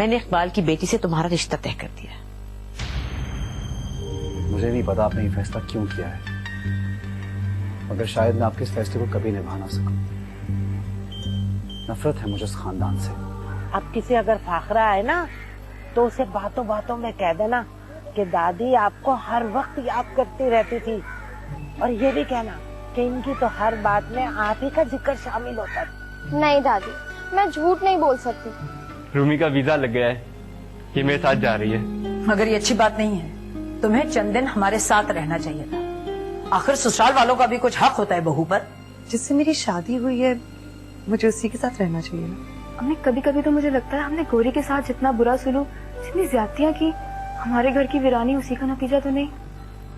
मैंने इकबाल की बेटी से तुम्हारा रिश्ता तय कर दिया। मुझे नहीं पता आपने ये फैसला क्यों किया है, मगर शायद मैं आपके इस फैसले को कभी निभा ना सकूं। नफरत है मुझे उस खानदान से। अब किसी अगर फाखरा है ना तो उसे बातों बातों में कह देना कि दादी आपको हर वक्त याद करती रहती थी, और ये भी कहना कि इनकी तो हर बात में आप ही का जिक्र शामिल होता था। नहीं दादी, मैं झूठ नहीं बोल सकती। रूमी का वीजा लग गया है, ये मेरे साथ जा रही है। मगर ये अच्छी बात नहीं है, तुम्हें चंद दिन हमारे साथ रहना चाहिए था। आखिर ससुराल वालों का भी कुछ हक होता है बहू पर। जिससे मेरी शादी हुई है मुझे उसी के साथ रहना चाहिए ना। हमने कभी कभी तो मुझे लगता है हमने गौरी के साथ जितना बुरा सुलूक, जितनी ज्यादतियां की, हमारे घर की वीरानी उसी का नतीजा तो नहीं।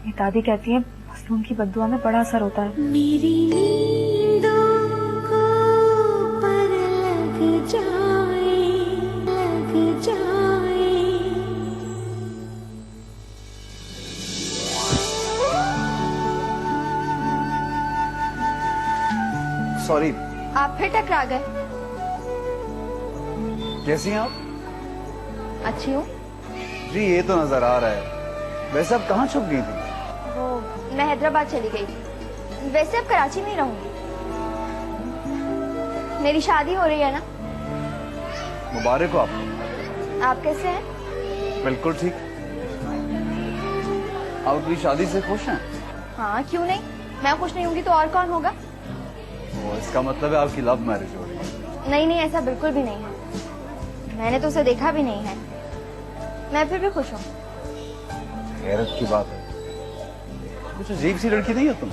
ये दादी कहती है मजलूम की बद्दुआ में बड़ा असर होता है। मेरी नींदों को पर लग जाए, लग जाए। सॉरी। आप फिर टकरा गए। कैसी हैं आप? अच्छी हूँ जी, ये तो नजर आ रहा है। वैसे आप कहाँ छुप गई थी? वो मैं हैदराबाद चली गई थी। वैसे अब कराची में ही रहूंगी। मेरी शादी हो रही है ना। मुबारक हो आपको। आप कैसे हैं? बिल्कुल ठीक। आप अपनी शादी से खुश हैं? हाँ, क्यों नहीं। मैं खुश नहीं होंगी तो और कौन होगा। इसका मतलब है आपकी लव मैरिज हो रही है? नहीं नहीं, ऐसा बिल्कुल भी नहीं है। मैंने तो उसे देखा भी नहीं है। मैं फिर भी खुश हूँ। हैरत की बात है, कुछ अजीब सी लड़की नहीं हो तुम?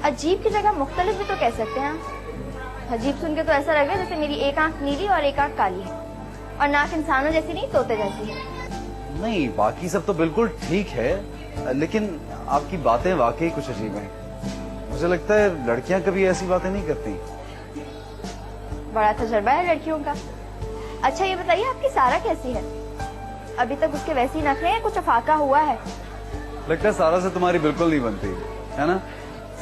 अजीब की जगह मुख्तलिफ भी तो कह सकते हैं आप। अजीब सुन के तो ऐसा लग रहा है जैसे मेरी एक आंख नीली और एक आंख काली है, और नाक इंसानों जैसी नहीं तोते जैसी है। नहीं, बाकी सब तो बिल्कुल ठीक है, लेकिन आपकी बातें वाकई कुछ अजीब हैं। मुझे लगता है लड़कियां कभी ऐसी बातें नहीं करती। बड़ा तजर्बा है लड़कियों का। अच्छा ये बताइए, आपकी सारा कैसी है? अभी तक उसके वैसी नखरे हैं, कुछ अफाका हुआ है? लगता है सारा से तुम्हारी बिल्कुल नहीं बनती है ना?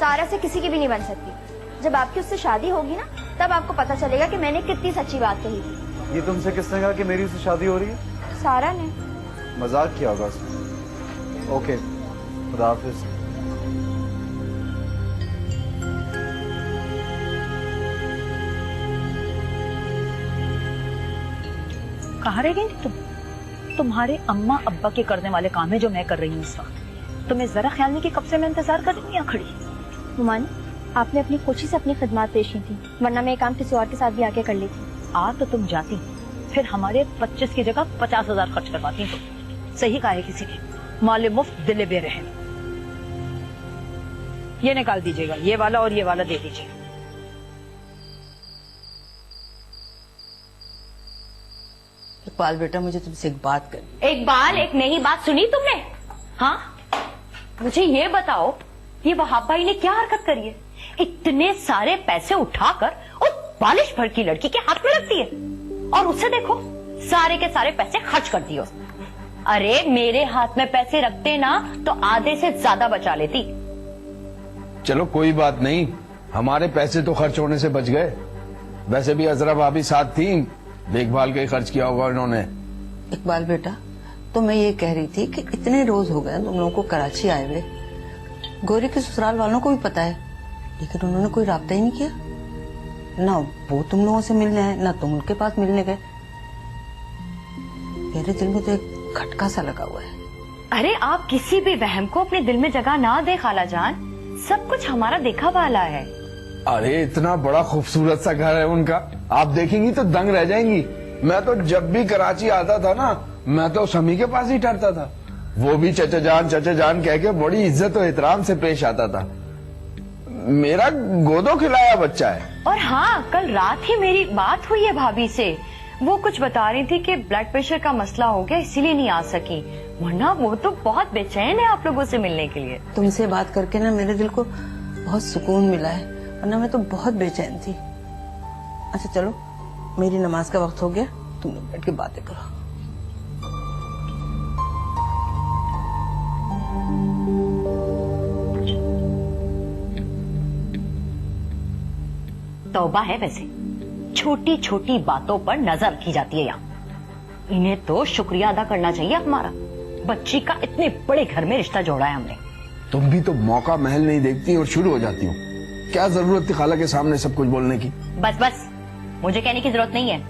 सारा से किसी की भी नहीं बन सकती। जब आपकी उससे शादी होगी ना, तब आपको पता चलेगा कि मैंने कितनी सच्ची बात कही थी। ये तुमसे किसने कहा कि मेरी उससे शादी हो रही है? सारा ने। मजाक किया होगा उसने। ओके, खुदा हाफिज। कहाँ रह गई थी तुम? तुम्हारे अम्मा अब्बा के करने वाले काम है जो मैं कर रही हूँ इस वक्त। तुम्हें जरा ख्याल नहीं कि कब से मैं इंतजार कर रही हूँ यहाँ खड़ी। मुमानी, आपने अपनी खुशी से अपनी खिदमत पेश की थी, वरना मैं काम किसी और के साथ भी आके कर लेती। आ तो तुम जाती, फिर हमारे 25 की जगह 50,000 खर्च करवाती तुम। सही कहा है किसी ने, माले मुफ्त दिले बेरहम। ये निकाल दीजिएगा, ये वाला और ये वाला दे दीजिए। इकबाल बेटा, मुझे तुमसे एक बात करनी। इकबाल, एक नई बात सुनी तुमने? हाँ, मुझे ये बताओ, ये वहाब भाई ने क्या हरकत करी है? इतने सारे पैसे उठाकर उस बालिश भर की लड़की के हाथ में रख दिए, और उससे देखो सारे के सारे पैसे खर्च कर दिए उसने। अरे मेरे हाथ में पैसे रखते ना तो आधे से ज्यादा बचा लेती। चलो कोई बात नहीं, हमारे पैसे तो खर्च होने से बच गए। वैसे भी अजरा भाभी साथ थी, देखभाल के खर्च किया होगा उन्होंने। इकबाल बेटा, तो मैं ये कह रही थी कि इतने रोज हो गए तुम लोगों को कराची आए हुए। गौरी के ससुराल वालों को भी पता है, लेकिन उन्होंने कोई राब्ता ही नहीं किया। ना वो तुम लोगों से मिलने आए, ना तुम उनके पास मिलने गए। मेरे दिल में तो एक खटका सा लगा हुआ है। अरे आप किसी भी वहम को अपने दिल में जगह ना दे खाला जान, सब कुछ हमारा देखा वाला है। अरे इतना बड़ा खूबसूरत सा घर है उनका, आप देखेंगी तो दंग रह जाएंगी। मैं तो जब भी कराची आता था ना, मैं तो समी के पास ही ठहरता था। वो भी चचा जान कह के बड़ी इज्जत और एहतराम से पेश आता था। मेरा गोदो खिलाया बच्चा है। और हाँ, कल रात ही मेरी बात हुई है भाभी से। वो कुछ बता रही थी कि ब्लड प्रेशर का मसला हो गया, इसीलिए नहीं आ सकी, वरना वो तो बहुत बेचैन है आप लोगों से मिलने के लिए। तुमसे बात करके ना मेरे दिल को बहुत सुकून मिला है, वरना मैं तो बहुत बेचैन थी। अच्छा चलो, मेरी नमाज का वक्त हो गया, तुम लोग बैठ के बातें करो। तौबा है वैसे, छोटी छोटी बातों पर नजर रखी जाती है यहाँ। इन्हें तो शुक्रिया अदा करना चाहिए हमारा, बच्ची का इतने बड़े घर में रिश्ता जोड़ा है हमने। तुम भी तो मौका महल नहीं देखती और शुरू हो जाती हो। क्या जरूरत थी खाला के सामने सब कुछ बोलने की? बस बस, मुझे कहने की जरूरत नहीं है।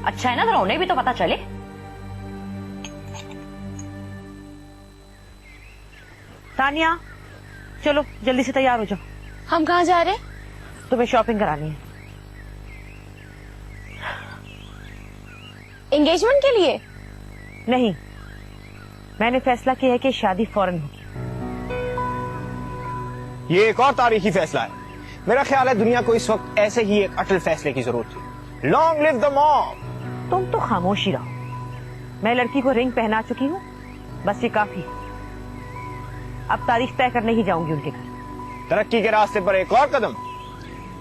अच्छा है ना, जरा उन्हें भी तो पता चले। तानिया, चलो जल्दी से तैयार हो जाओ। हम कहाँ जा रहे हैं? तुम्हें शॉपिंग करानी है। एंगेजमेंट के लिए? नहीं, मैंने फैसला किया है कि शादी फौरन होगी। ये एक और तारीखी फैसला है। मेरा ख्याल है दुनिया को इस वक्त ऐसे ही एक अटल फैसले की जरूरत थी। Long live the mom. तुम तो खामोशी रहो। मैं लड़की को रिंग पहना चुकी हूँ, बस ये काफी है। अब तारीख तय करने ही जाऊंगी उनके घर। तरक्की के रास्ते पर एक और कदम।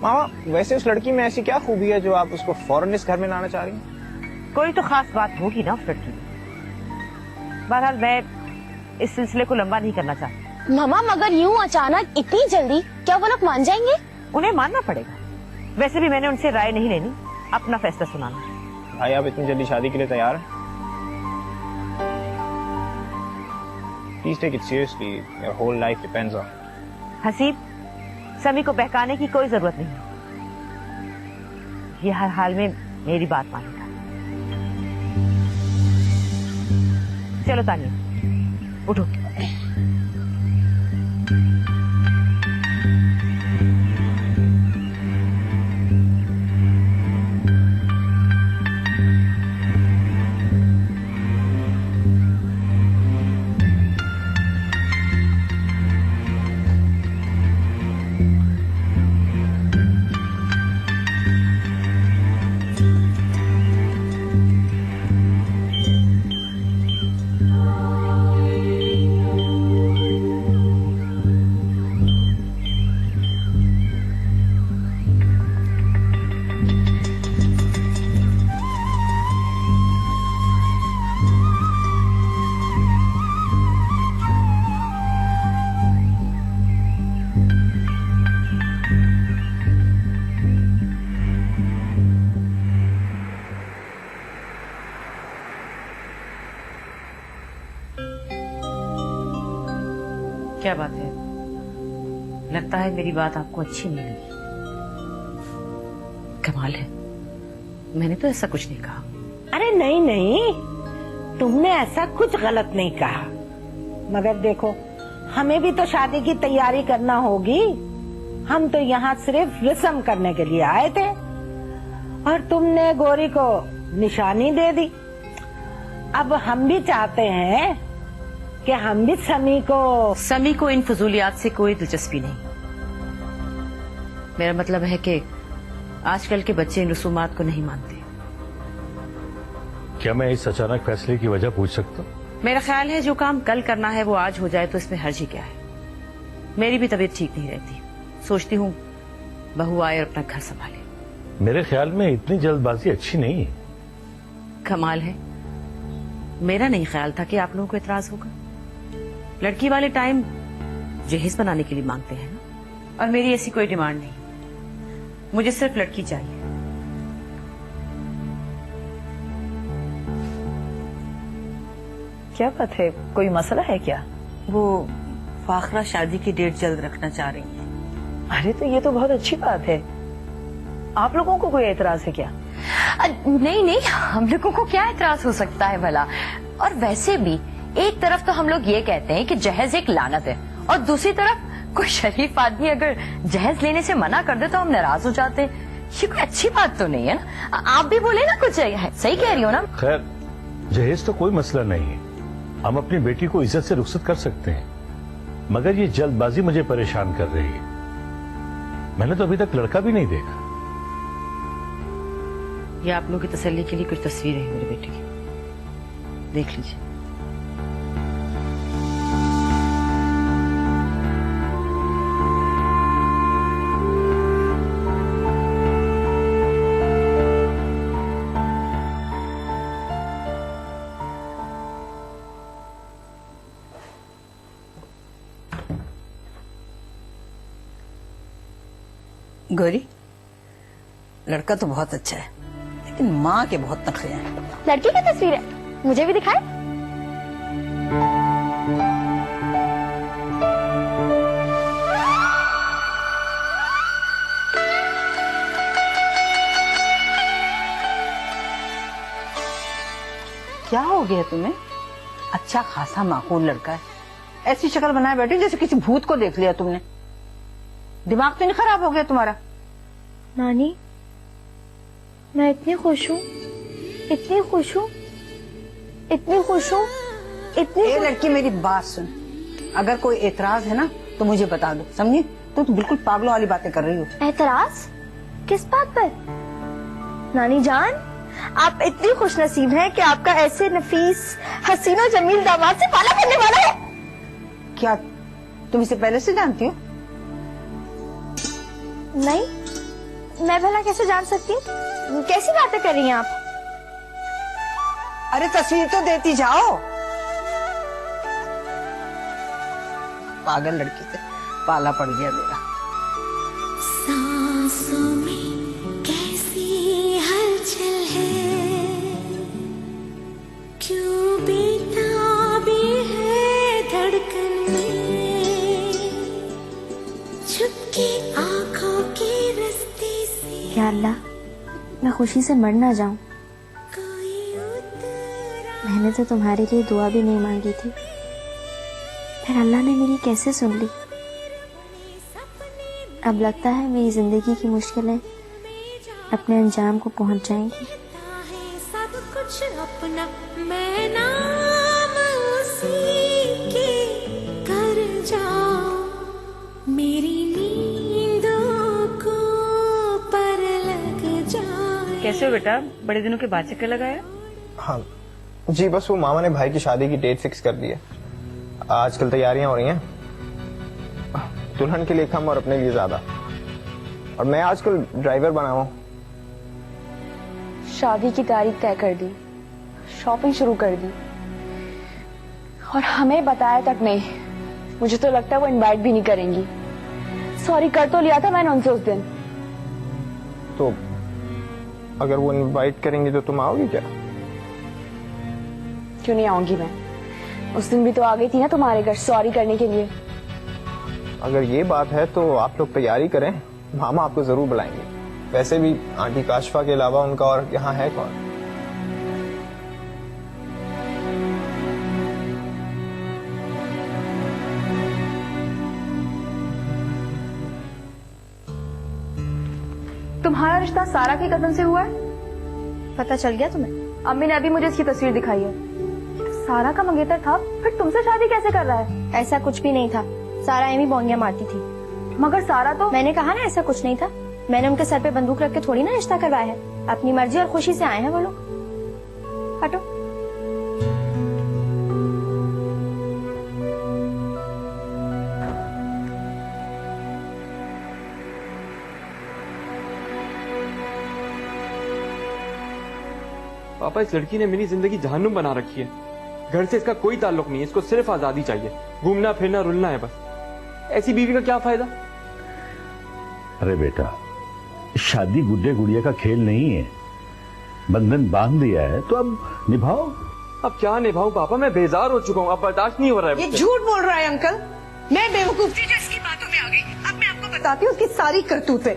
मामा, वैसे उस लड़की में ऐसी क्या खूबी है जो आप उसको फौरन इस घर में लाना चाह रही हैं? कोई तो खास बात होगी ना उस लड़की में। बहरहाल मैं इस सिलसिले को लंबा नहीं करना चाहती। मामा, मगर यूं अचानक इतनी जल्दी क्या वो लोग मान जाएंगे? उन्हें मानना पड़ेगा। वैसे भी मैंने उनसे राय नहीं लेनी, अपना फैसला सुनाना। भाई, आप इतनी जल्दी शादी के लिए तैयार हैं? Please take it seriously. Your whole life depends on it. Haseeb, समी को बहकाने की कोई जरूरत नहीं। ये हर हाल में मेरी बात मानेगा। चलो तानिया, उठो। क्या बात है? लगता है मेरी बात आपको अच्छी नहीं लगी। कमाल है, मैंने तो ऐसा कुछ नहीं कहा। अरे नहीं नहीं, तुमने ऐसा कुछ गलत नहीं कहा। मगर देखो, हमें भी तो शादी की तैयारी करना होगी। हम तो यहाँ सिर्फ रस्म करने के लिए आए थे और तुमने गौरी को निशानी दे दी। अब हम भी चाहते हैं कि हम भी समी को इन फजूलियात से कोई दिलचस्पी नहीं। मेरा मतलब है कि आजकल के बच्चे इन रसूमात को नहीं मानते। क्या मैं इस अचानक फैसले की वजह पूछ सकता हूँ? मेरा ख्याल है जो काम कल करना है वो आज हो जाए तो इसमें हर्ज ही क्या है। मेरी भी तबीयत ठीक नहीं रहती, सोचती हूँ बहू आए और अपना घर संभाले। मेरे ख्याल में इतनी जल्दबाजी अच्छी नहीं है। कमाल है, मेरा नहीं ख्याल था कि आप लोगों को इतराज होगा। लड़की वाले टाइम जहेज बनाने के लिए मांगते हैं ना, और मेरी ऐसी कोई डिमांड नहीं। मुझे सिर्फ लड़की चाहिए। क्या बात है, कोई मसला है क्या? वो फाखरा शादी की डेट जल्द रखना चाह रही है। अरे तो ये तो बहुत अच्छी बात है। आप लोगों को कोई एतराज है क्या? नहीं नहीं, हम लोगों को क्या एतराज हो सकता है भला। और वैसे भी एक तरफ तो हम लोग ये कहते हैं कि जहेज एक लानत है, और दूसरी तरफ कोई शरीफ आदमी अगर जहेज लेने से मना कर दे तो हम नाराज हो जाते हैं। ये कोई अच्छी बात तो नहीं है ना। आप भी बोले ना कुछ, सही कह रही हो ना? खैर, जहेज तो कोई मसला नहीं है, हम अपनी बेटी को इज्जत से रुखसत कर सकते हैं। मगर ये जल्दबाजी मुझे परेशान कर रही है। मैंने तो अभी तक लड़का भी नहीं देखा। ये आप लोगों की तसल्ली के लिए कुछ तस्वीरें हैं मेरे बेटे की, देख लीजिए। गौरी, लड़का तो बहुत अच्छा है, लेकिन माँ के बहुत नखरे हैं। लड़की की तस्वीर है? मुझे भी दिखाए। क्या हो गया तुम्हें? अच्छा खासा माकूल लड़का है, ऐसी शक्ल बनाए बैठी जैसे किसी भूत को देख लिया तुमने। दिमाग तो नहीं खराब हो गया तुम्हारा? नानी, मैं इतनी खुश हूँ, इतनी खुश हूँ, इतनी खुश हूँ, इतनी। ए लड़की, मेरी बात सुन, अगर कोई एतराज है ना तो मुझे बता दो, समझी? तुम तो बिल्कुल पागलों वाली बातें कर रही हो। एतराज? किस बात पर? नानी जान, आप इतनी खुशनसीब हैं कि आपका ऐसे नफीस हसीन और जमील दामाद से पाला पड़ने वाला है। क्या तुम इसे पहले से जानती हो? नहीं, मैं भला कैसे जान सकती हूँ? कैसी बातें कर रही हैं आप? अरे तस्वीर तो देती जाओ। पागल लड़की से पाला पड़ गया मेरा। सांसों में कैसी हलचल है, क्यों बेताबी है धड़कन में, छुपके आंखों के रास्ते से। या अल्लाह, मैं खुशी से मर ना जाऊं। मैंने तो तुम्हारे लिए दुआ भी नहीं मांगी थी, फिर अल्लाह ने मेरी कैसे सुन ली। अब लगता है मेरी जिंदगी की मुश्किलें अपने अंजाम को पहुंच जाएंगी। सब कुछ अपना, मैं नाम उसी के कर जाऊं, मेरी नींदों को पर लग जाए। कैसे हो बेटा? बड़े दिनों के बाद चक्कर लगाया? हाँ जी, बस वो मामा ने भाई की शादी की डेट फिक्स कर दी है। आजकल तैयारियां हो रही हैं, दुल्हन के लिए कम और अपने लिए ज्यादा। और मैं आजकल ड्राइवर बना हूं। शादी की तारीख तय कर दी, शॉपिंग शुरू कर दी, और हमें बताया तक नहीं। मुझे तो लगता है वो इनवाइट भी नहीं करेंगी। सॉरी कर तो लिया था मैंने उनसे उस दिन। तो अगर वो इनवाइट करेंगी तो तुम आओगी क्या? क्यों नहीं आऊंगी मैं? उस दिन भी तो आ गई थी ना तुम्हारे घर सॉरी करने के लिए। अगर ये बात है तो आप लोग तैयारी करें, मामा आपको जरूर बुलाएंगे। वैसे भी आंटी काशफा के अलावा उनका और यहाँ है कौन? तुम्हारा रिश्ता सारा के कदम से हुआ है? पता चल गया तुम्हें? अम्मी ने अभी मुझे इसकी तस्वीर दिखाई है। सारा का मंगेतर था, फिर तुमसे शादी कैसे कर रहा है? ऐसा कुछ भी नहीं था, सारा एमी बोंगिया मारती थी। मगर सारा तो। मैंने कहा ना ऐसा कुछ नहीं था। मैंने उनके सर पे बंदूक रख के थोड़ी ना रिश्ता करवाया है। अपनी मर्जी और खुशी से आए हैं वो लोग। हटो। पापा, इस लड़की ने मेरी जिंदगी जहन्नुम बना रखी है। घर से इसका कोई ताल्लुक नहीं है, इसको सिर्फ आजादी चाहिए, घूमना फिरना रुलना है बस। ऐसी बीवी का क्या फायदा? अरे बेटा, शादी गुड्डे गुड़िया का खेल नहीं है। बंधन बांध दिया है तो अब निभाओ। अब क्या निभाऊं पापा, मैं बेजार हो चुका हूँ, अब बर्दाश्त नहीं हो रहा है। ये झूठ बोल रहा है अंकल। मैं बेवकूफ थी जो इसकी बातों में आ गई। अब मैं आपको बताती हूँ उसकी सारी करतूतें।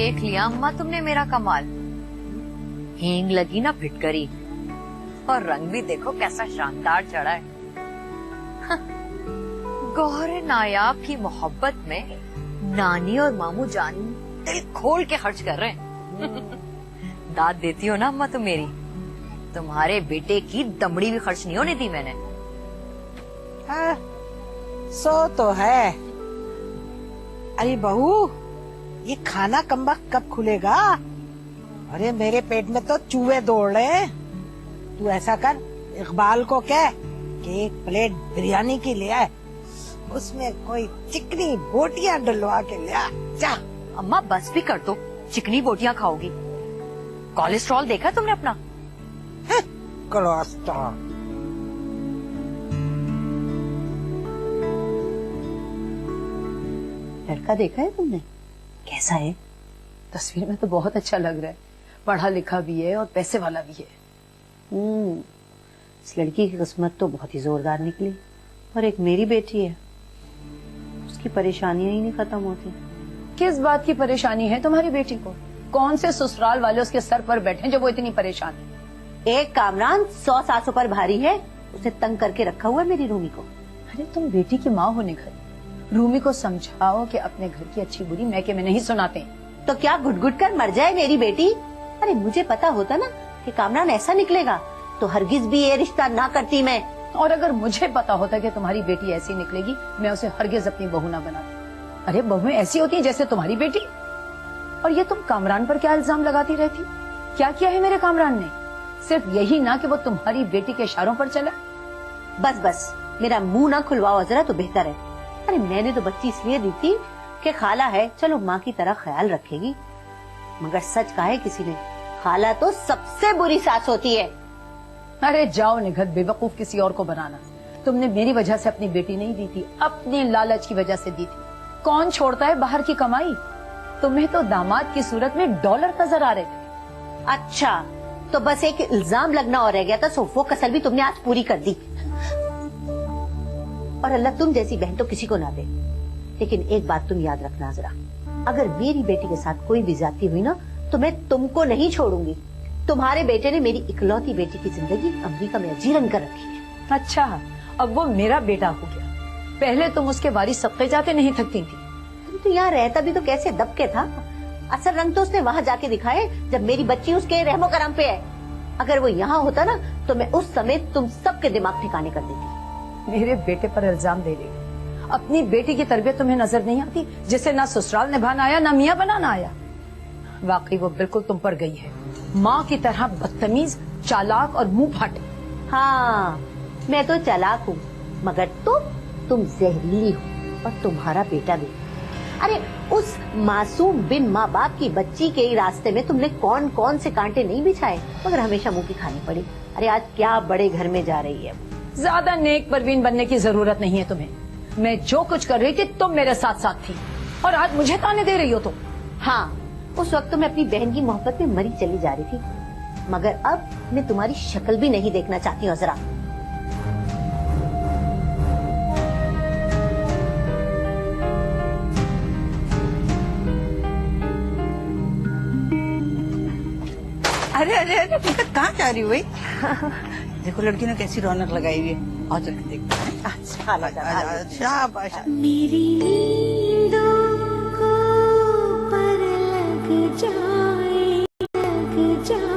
देख लिया अम्मा तुमने मेरा कमाल। हींग लगी ना फिटकरी, और रंग भी देखो कैसा शानदार चढ़ा है। गौहर नायाब की मोहब्बत में नानी और मामू जान दिल खोल के खर्च कर रहे हैं। दाद देती हो ना अम्मा तुम मेरी, तुम्हारे बेटे की दमड़ी भी खर्च नहीं होने दी मैंने। हाँ, सो तो है। अरे बहू, ये खाना कम वक्त कब खुलेगा? अरे मेरे पेट में तो चूहे दौड़ रहे हैं। तू ऐसा कर, इकबाल को कह कि एक प्लेट बिरयानी की ले आए, उसमें कोई चिकनी बोटियां डलवा के ले आ। जा। अम्मा बस भी कर दो, चिकनी बोटियां खाओगी? कोलेस्ट्रॉल देखा तुमने अपना? कोलेस्ट्रॉल। लड़का देखा है तुमने? कैसा है? तस्वीर में तो बहुत अच्छा लग रहा है, पढ़ा लिखा भी है और पैसे वाला भी है। इस लड़की की किस्मत तो बहुत ही जोरदार निकली। और एक मेरी बेटी है, उसकी परेशानियां ही नहीं खत्म होती। किस बात की परेशानी है तुम्हारी बेटी को? कौन से ससुराल वाले उसके सर पर बैठे जो वो इतनी परेशान है? एक कामरान 100 सासों पर भारी है, उसे तंग करके रखा हुआ है मेरी रूमी को। अरे तुम बेटी की माँ होने घर रूमी को समझाओ कि अपने घर की अच्छी बुरी मैके में नहीं सुनाते। तो क्या घुट-घुट कर मर जाए मेरी बेटी? अरे मुझे पता होता ना कि कामरान ऐसा निकलेगा तो हरगिज भी ये रिश्ता ना करती मैं। और अगर मुझे पता होता कि तुम्हारी बेटी ऐसी निकलेगी, मैं उसे हरगिज अपनी बहू ना बनाती। अरे बहुएं ऐसी होती हैं जैसे तुम्हारी बेटी। और ये तुम कामरान पर क्या इल्जाम लगाती रहती? क्या किया है मेरे कामरान ने? सिर्फ यही ना कि वो तुम्हारी बेटी के इशारों पर चला। बस बस, मेरा मुंह ना खुलवाओ जरा तो बेहतर है। अरे मैंने तो बच्ची इसलिए दी थी कि खाला है, चलो माँ की तरह ख्याल रखेगी। मगर सच कहा है किसी ने, खाला तो सबसे बुरी सास होती है। अरे जाओ निगत बेवकूफ किसी और को बनाना। तुमने मेरी वजह से अपनी बेटी नहीं दी थी, अपने लालच की वजह से दी थी। कौन छोड़ता है बाहर की कमाई? तुम्हें तो दामाद की सूरत में डॉलर नजर आ रहे थे। अच्छा, तो बस एक इल्जाम लगना और रह गया था, सो वो कसर भी तुमने आज पूरी कर दी। और अल्लाह तुम जैसी बहन तो किसी को ना दे। लेकिन एक बात तुम याद रखना जरा, अगर मेरी बेटी के साथ कोई भी ज्यादती हुई ना तो मैं तुमको नहीं छोड़ूंगी। तुम्हारे बेटे ने मेरी इकलौती बेटी की जिंदगी अमेरिका में अजीरन कर रखी है। अच्छा, अब वो मेरा बेटा हो गया। पहले तुम उसके वारिस सबके जाते नहीं थकती थी। तुम तो यहाँ रहता भी तो कैसे दबके था। असल रंग तो उसने वहाँ जाके दिखाए जब मेरी बच्ची उसके रहमो करम पे है। अगर वो यहाँ होता ना तो मैं उस समय तुम सबके दिमाग ठिकाने कर देती। मेरे बेटे पर इल्जाम दे रही। अपनी बेटी की तरबियत तुम्हें नजर नहीं आती, जिसे ना ससुराल निभाना आया ना मियाँ बनाना आया। वाकई वो बिल्कुल तुम पर गई है, माँ की तरह बदतमीज, चालाक और मुंह फाटे। हाँ, मैं तो चालाक हूँ, मगर तुम जहरीली हो और तुम्हारा बेटा भी। अरे उस मासूम बिन माँ बाप की बच्ची के रास्ते में तुमने कौन कौन से कांटे नहीं बिछाए, मगर हमेशा मुंह की खानी पड़ी। अरे आज क्या बड़े घर में जा रही है। ज्यादा नेक परवीन बनने की जरूरत नहीं है तुम्हें। मैं जो कुछ कर रही थी तुम मेरे साथ साथ थी, और आज मुझे ताने दे रही हो तुम। हाँ, उस वक्त तो मैं अपनी बहन की मोहब्बत में मरी चली जा रही थी, मगर अब मैं तुम्हारी शक्ल भी नहीं देखना चाहती हूँ जरा। अरे अरे अरे, कहाँ जा रही हो भाई? देखो लड़की ने कैसी रौनक लगाई हुई है। और चल के देखते हैं। अच्छा, मेरी नींदों को पर लग जाए, लग जाए।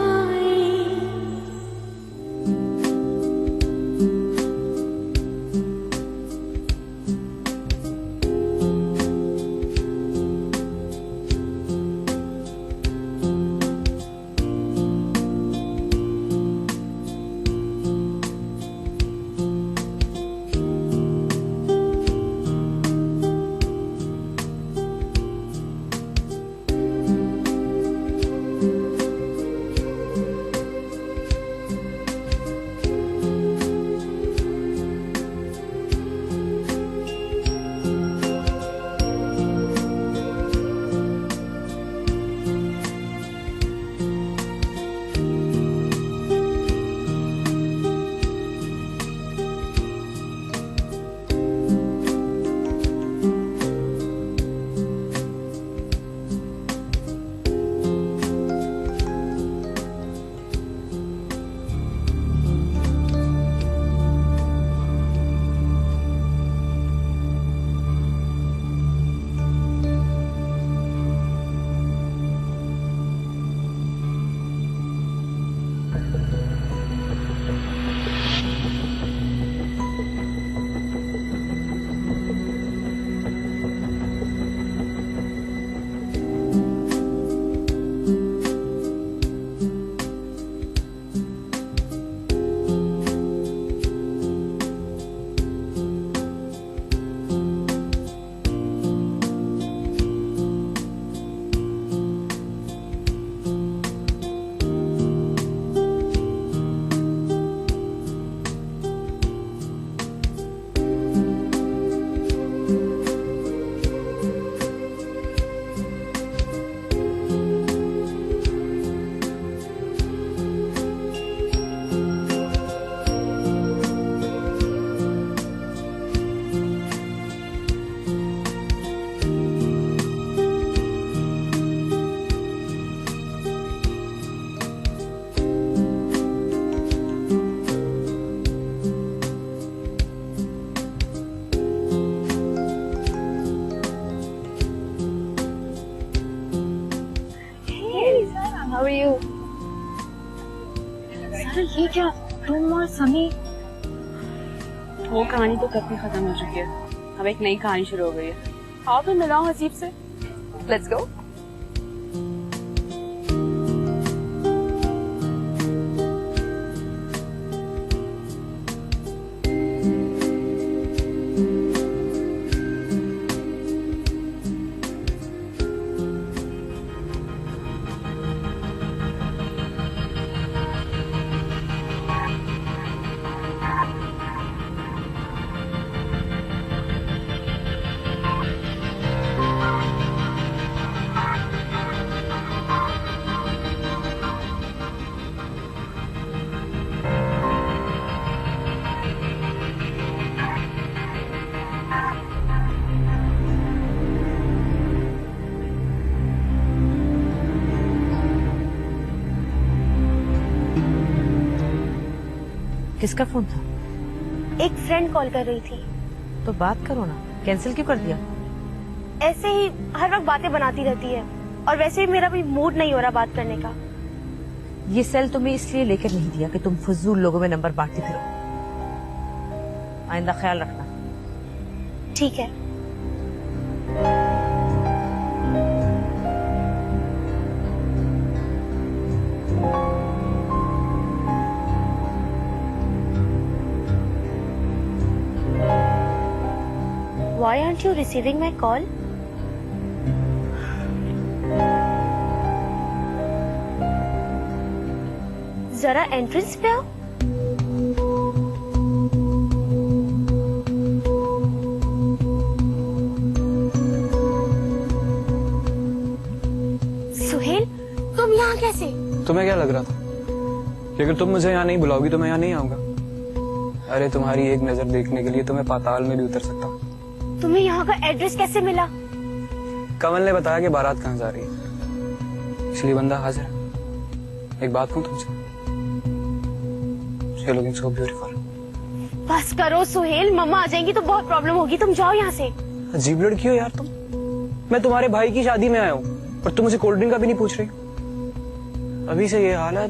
are you? अरे ये क्या, तुम और समी? वो कहानी तो कब की खत्म हो चुकी है, अब एक नई कहानी शुरू हो गई है। आओ तो मिलाओ हसीब से। Let's go. किसका फोन था? एक फ्रेंड कॉल कर रही थी। तो बात करो ना, कैंसिल क्यों कर दिया? ऐसे ही हर वक्त बातें बनाती रहती है, और वैसे भी मेरा भी मूड नहीं हो रहा बात करने का। ये सेल तुम्हें इसलिए लेकर नहीं दिया कि तुम फजूल लोगों में नंबर बांटती फिरो। आइंदा ख्याल रखना। ठीक है। Why aren't you receiving my call? जरा एंट्रेंस पे आओ। सुहेल, तुम यहाँ कैसे? तुम्हें क्या लग रहा था कि अगर तुम मुझे यहाँ नहीं बुलाओगी तो मैं यहाँ नहीं आऊंगा? अरे तुम्हारी एक नजर देखने के लिए तो मैं पाताल में भी उतर सकता हूँ। तुम्हें यहाँ का एड्रेस कैसे मिला? कमल ने बताया कि बारात कहाँ जा रही है, इसलिए बंदा हाजिर है। एक बात कहूँ तुमसे, You're looking so beautiful. बस करो सुहेल, मम्मा आ जाएंगी तो बहुत प्रॉब्लम होगी। तुम जाओ यहाँ से। अजीब लड़की हो यार तुम। मैं तुम्हारे भाई की शादी में आया हूँ और तुम मुझे कोल्ड ड्रिंक का भी नहीं पूछ रही। अभी से ये हाल है,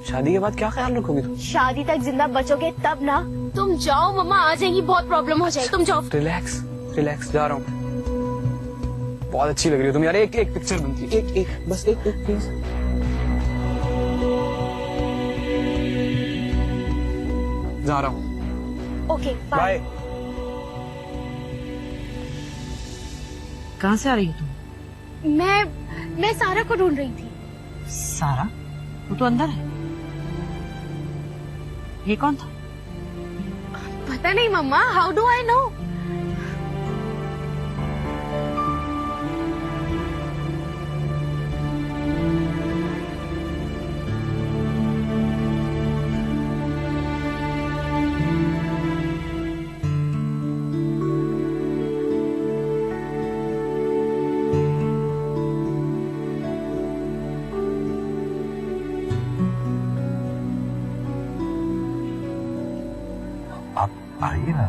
शादी के बाद क्या ख्याल रखोगी तुम? शादी तक जिंदा बचोगे तब ना। तुम जाओ, मम्मा आ जाएंगी, बहुत प्रॉब्लम हो जाएगी। तुम जाओ। रिलैक्स रिलैक्स, जा रहा हूँ। बहुत अच्छी लग रही हो तुम यार। एक पिक्चर बनती है, एक बस एक प्लीज। जा रहा हूँ। Okay bye. कहाँ से आ रही हो तुम? मैं सारा को ढूंढ रही थी। सारा? वो तो अंदर है। ये कौन था? पता नहीं मम्मा, हाउ डू आई नो? आइए ना,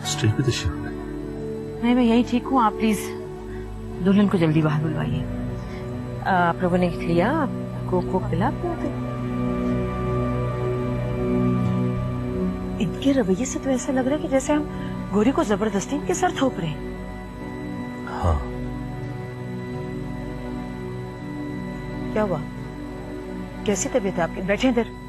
स्टेज पे तशरीफ लाइए। नहीं, मैं यही ठीक हूँ। आप प्लीज दुल्हन को जल्दी बाहर बुलवाइए। आप लोगों ने लिया को पिला पिया? इनके रवैये से तो ऐसा लग रहा है कि जैसे हम गोरी को जबरदस्ती इनके सर थोप रहे हैं। हाँ। क्या हुआ? कैसी तबीयत है आपकी? बैठे इधर।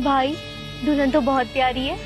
भाई, दुल्हन तो बहुत प्यारी है।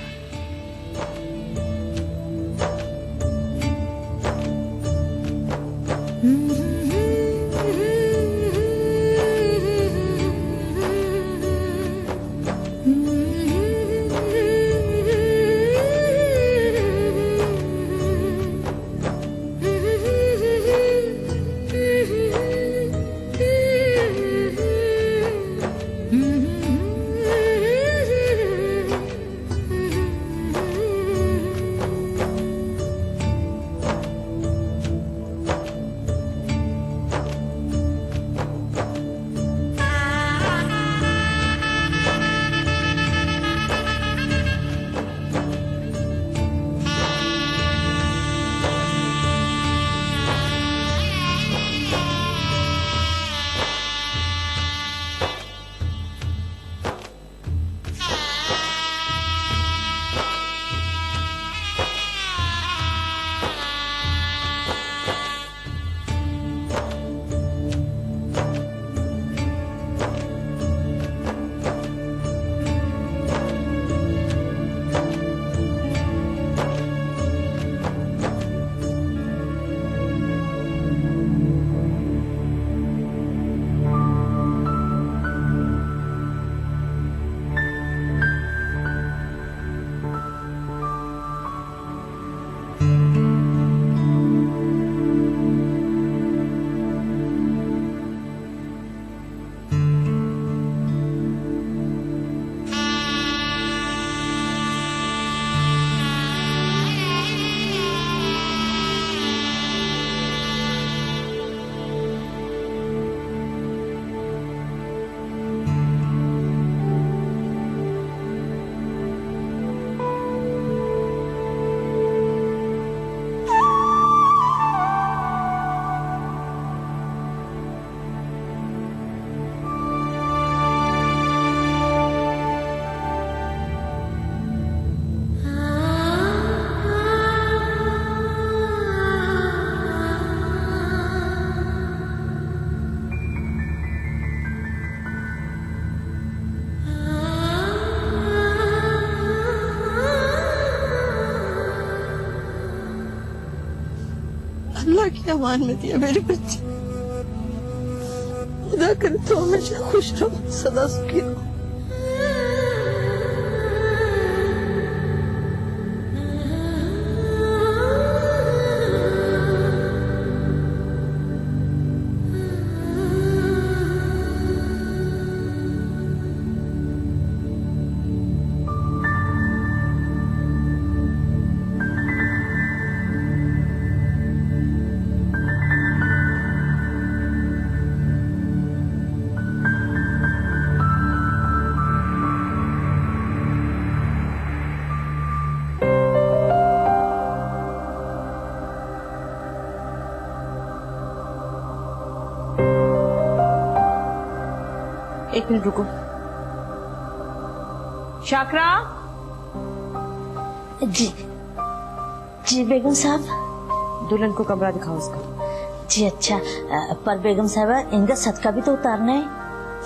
अल्लाह की अमान में दिया मेरे बच्चे। खुदा करे तो हमेशा खुश रहो, सदा सुखी रहो। एक मिनट रुको। शाकरा। जी जी बेगम साहब। दुल्हन को कमरा दिखाओ उसका। जी अच्छा, पर बेगम साहब इनका सदका भी तो उतारना है।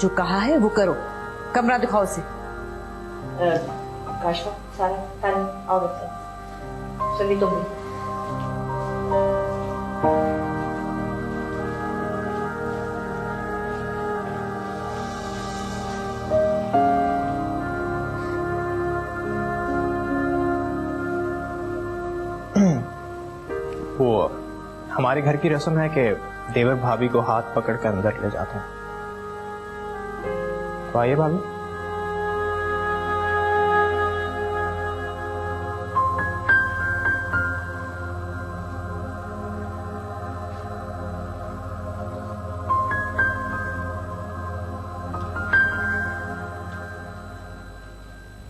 जो कहा है वो करो, कमरा दिखाओ उसे। काशवा, सारा आओ बच्चा। सभी तो वो हमारे घर की रस्म है कि देवर भाभी को हाथ पकड़ कर अंदर ले जाते हैं। तो आइए भाभी।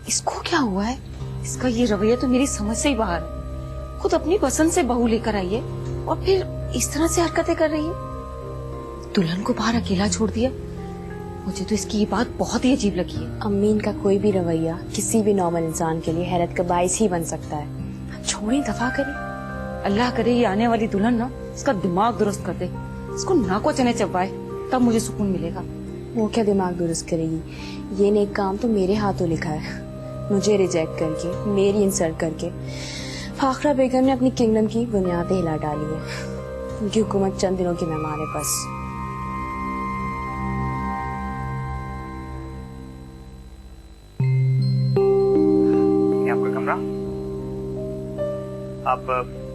इसको क्या हुआ है? इसका ये रवैया तो मेरी समझ से ही बाहर है। खुद अपनी पसंद से बहू लेकर आई है और फिर इस तरह से हरकतें कर रही है। दुल्हन को बाहर अकेला छोड़ दिया। मुझे तो इसकी ये बात बहुत ही अजीब लगी है। अम्मी, इनका कोई भी रवैया किसी भी नॉर्मल इंसान के लिए हैरत का बाइस ही बन सकता है। छोड़े, दफा करे। अल्लाह करे ये आने वाली दुल्हन ना इसका दिमाग दुरुस्त कर दे, इसको नाको चने चबाए, तब मुझे सुकून मिलेगा। वो क्या दिमाग दुरुस्त करेगी? ये नेक काम तो मेरे हाथों लिखा है। मुझे रिजेक्ट करके, मेरी इंसल्ट करके फाखरा बेगम ने अपनी किंगडम की बुनियादें हिला डाली है। उनकी हुकूमत चंद दिनों की मेहमान है बस। ये आपका कमरा, आप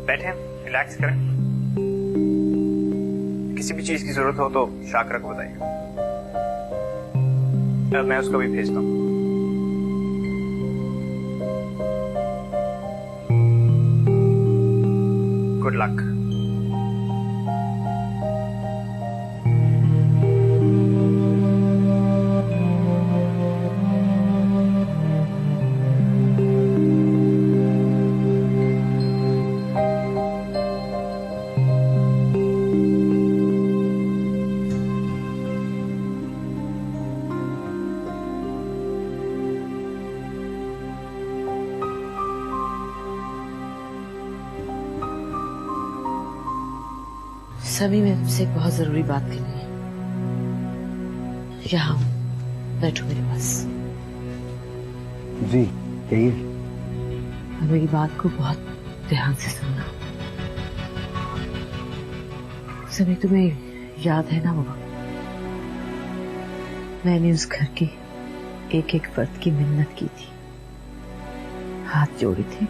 बैठे, रिलैक्स करें। किसी भी चीज की जरूरत हो तो शाकरा को बताइए, मैं उसको भी भेजता हूँ। Good luck. सभी में तुमसे एक बहुत जरूरी बात करनी है। यहाँ बैठो मेरे पास। जी कहिए। और मेरी बात को बहुत ध्यान से सुनना। सभी तुम्हें याद है ना बाबा, मैंने उस घर के एक एक फर्द की मिन्नत की थी, हाथ जोड़े थे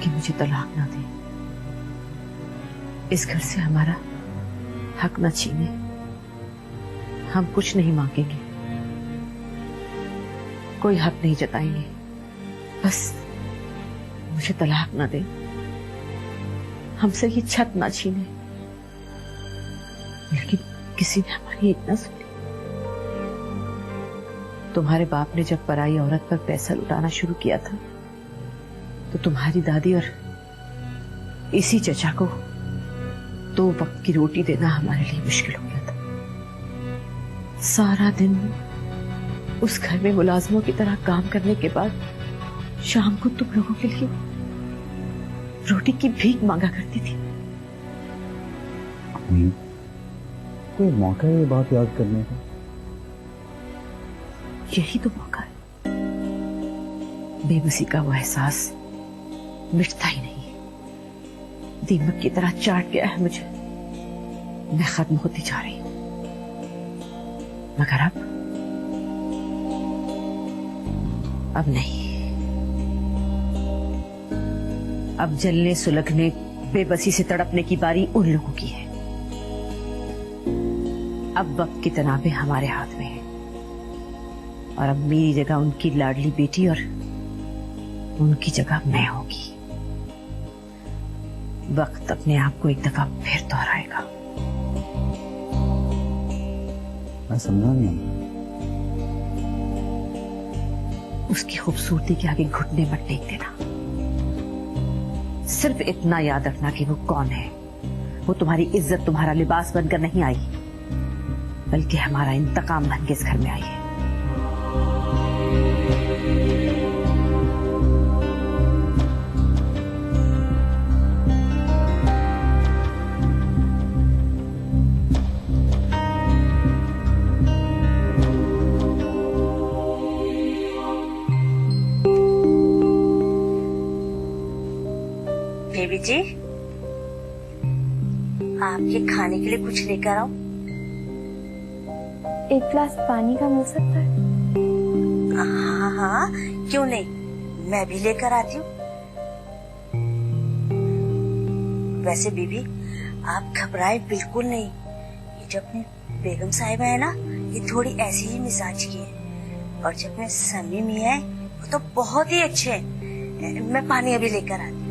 कि मुझे तलाक ना दे, इस घर से हमारा हक न छीने, हम कुछ नहीं मांगेंगे, कोई हक नहीं जताएंगे, बस मुझे तलाक ना दे, हमसे ये छत ना छीने। लेकिन किसी ने हमारी एक ना सुनी। तुम्हारे बाप ने जब पराई औरत पर पैसा लुटाना शुरू किया था तो तुम्हारी दादी और इसी चचा को 2 वक्त की रोटी देना हमारे लिए मुश्किल हो गया था। सारा दिन उस घर में मुलाजमों की तरह काम करने के बाद शाम को तुम लोगों के लिए रोटी की भीख मांगा करती थी। कोई मौका है ये बात याद करने का? यही तो मौका है। बेबसी का वो एहसास मिटता ही नहीं। दीमक की तरह चाट गया है मुझे। मैं खत्म होती जा रही हूं, मगर अब नहीं। अब जलने सुलगने बेबसी से तड़पने की बारी उन लोगों की है। अब वक्त की तनाबें हमारे हाथ में है और अब मेरी जगह उनकी लाडली बेटी और उनकी जगह मैं होगी। वक्त अपने आप को एक दफा फिर दोहराएगा। मैं समझा नहीं। उसकी खूबसूरती के आगे घुटने मत टेक देना। सिर्फ इतना याद रखना कि वो कौन है। वो तुम्हारी इज्जत, तुम्हारा लिबास बनकर नहीं आई, बल्कि हमारा इंतकाम बन के इस घर में आई है। बेबी जी, आपके खाने के लिए कुछ लेकर आओ। एक गिलास पानी का मिल सकता है? हाँ हाँ, क्यों नहीं, मैं भी लेकर आती हूँ। वैसे बीबी, आप घबराए बिल्कुल नहीं। ये जो अपनी बेगम साहिबा है ना, ये थोड़ी ऐसी ही मिजाज की है, और जब में समी मियां है वो तो बहुत ही अच्छे हैं। मैं पानी अभी लेकर आती हूँ।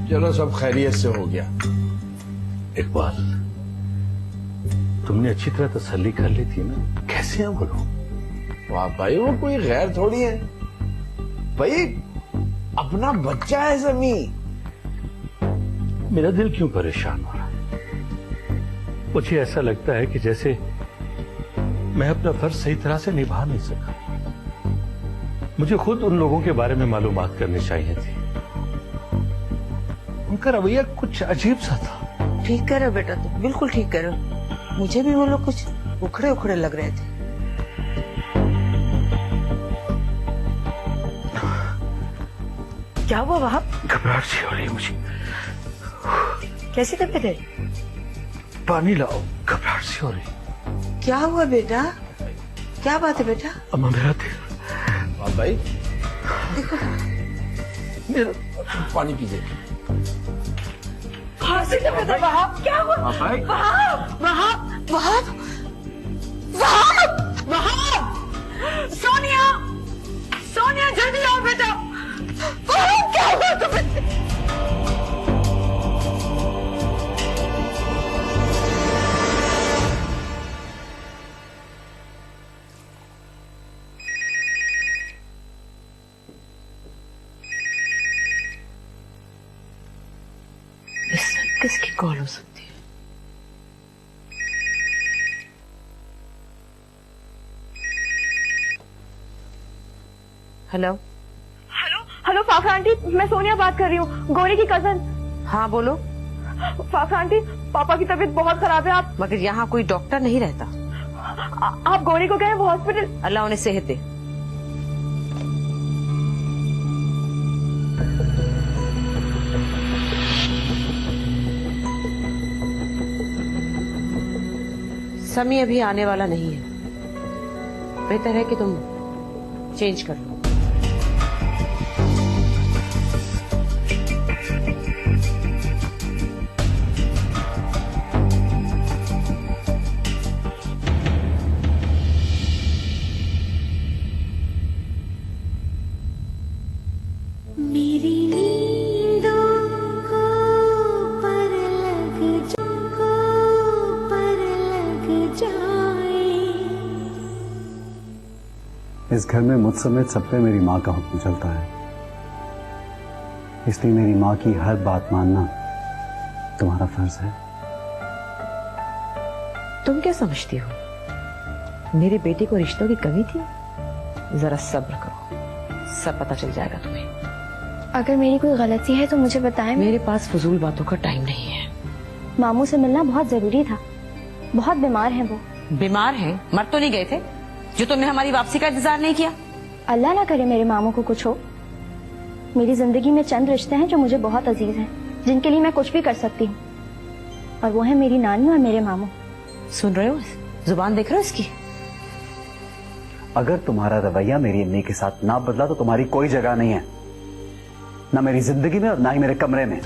चलो सब खैरियत से हो गया। इकबाल, तुमने अच्छी तरह तसल्ली कर ली थी ना? कैसे हैं वो लोग? वाह भाई, वो कोई गैर थोड़ी है भाई, अपना बच्चा है समी। मेरा दिल क्यों परेशान हो रहा है? मुझे ऐसा लगता है कि जैसे मैं अपना फर्ज सही तरह से निभा नहीं सका। मुझे खुद उन लोगों के बारे में मालूमात करनी चाहिए थी। उनका रवैया कुछ अजीब सा था। ठीक कह रहे हो बेटा, तुम बिल्कुल ठीक कह रहे हो। मुझे भी वो लोग कुछ उखड़े उखड़े लग रहे थे। क्या हुआ वहां? घबराहट सी हो रही है मुझे। कैसी तबीयत है? पानी लाओ, घबराहट सी हो रही। क्या हुआ बेटा? क्या बात है बेटा? अम्मा, मेरा दिल। वाह भाई, देखो मेरा पानी पीजिए। कैसी तबीयत है वहां? क्या हुआ? भाई, वहां वहां वहां वहां वहां सोनिया, सोनिया जल्दी आओ बेटा। वहां क्या हुआ तुम्हें? किसकी कॉल हो सकती है? हेलो हेलो हेलो फाफा आंटी, मैं सोनिया बात कर रही हूँ, गौरी की कजन। हाँ बोलो। फाफा आंटी, पापा की तबीयत बहुत खराब है। आप मगर यहाँ कोई डॉक्टर नहीं रहता। आप गौरी को कहें वो हॉस्पिटल। अल्लाह उन्हें सेहत दे। समी अभी आने वाला नहीं है। बेहतर है कि तुम चेंज कर लो। मेरी नींदों को इस घर में मुझ समेत सब पे मेरी माँ का हुक्म चलता है, इसलिए मेरी माँ की हर बात मानना तुम्हारा फर्ज है। तुम क्या समझती हो मेरे बेटे को रिश्तों की कमी थी? जरा सब्र करो, सब पता चल जाएगा तुम्हें। अगर मेरी कोई गलती है तो मुझे बताएं। मेरे पास फजूल बातों का टाइम नहीं है। मामू से मिलना बहुत जरूरी था, बहुत बीमार हैं वो। बीमार हैं? मर तो नहीं गए थे जो तुमने हमारी वापसी का इंतजार नहीं किया? अल्लाह ना करे मेरे मामू को कुछ हो। मेरी जिंदगी में चंद रिश्ते हैं जो मुझे बहुत अजीज हैं, जिनके लिए मैं कुछ भी कर सकती हूँ, और वो है मेरी नानी और मेरे मामू। सुन रहे हो, जुबान देख रहे हो इसकी? अगर तुम्हारा रवैया मेरी अम्मी के साथ ना बदला तो तुम्हारी कोई जगह नहीं है, ना मेरी जिंदगी में और ना ही मेरे कमरे में।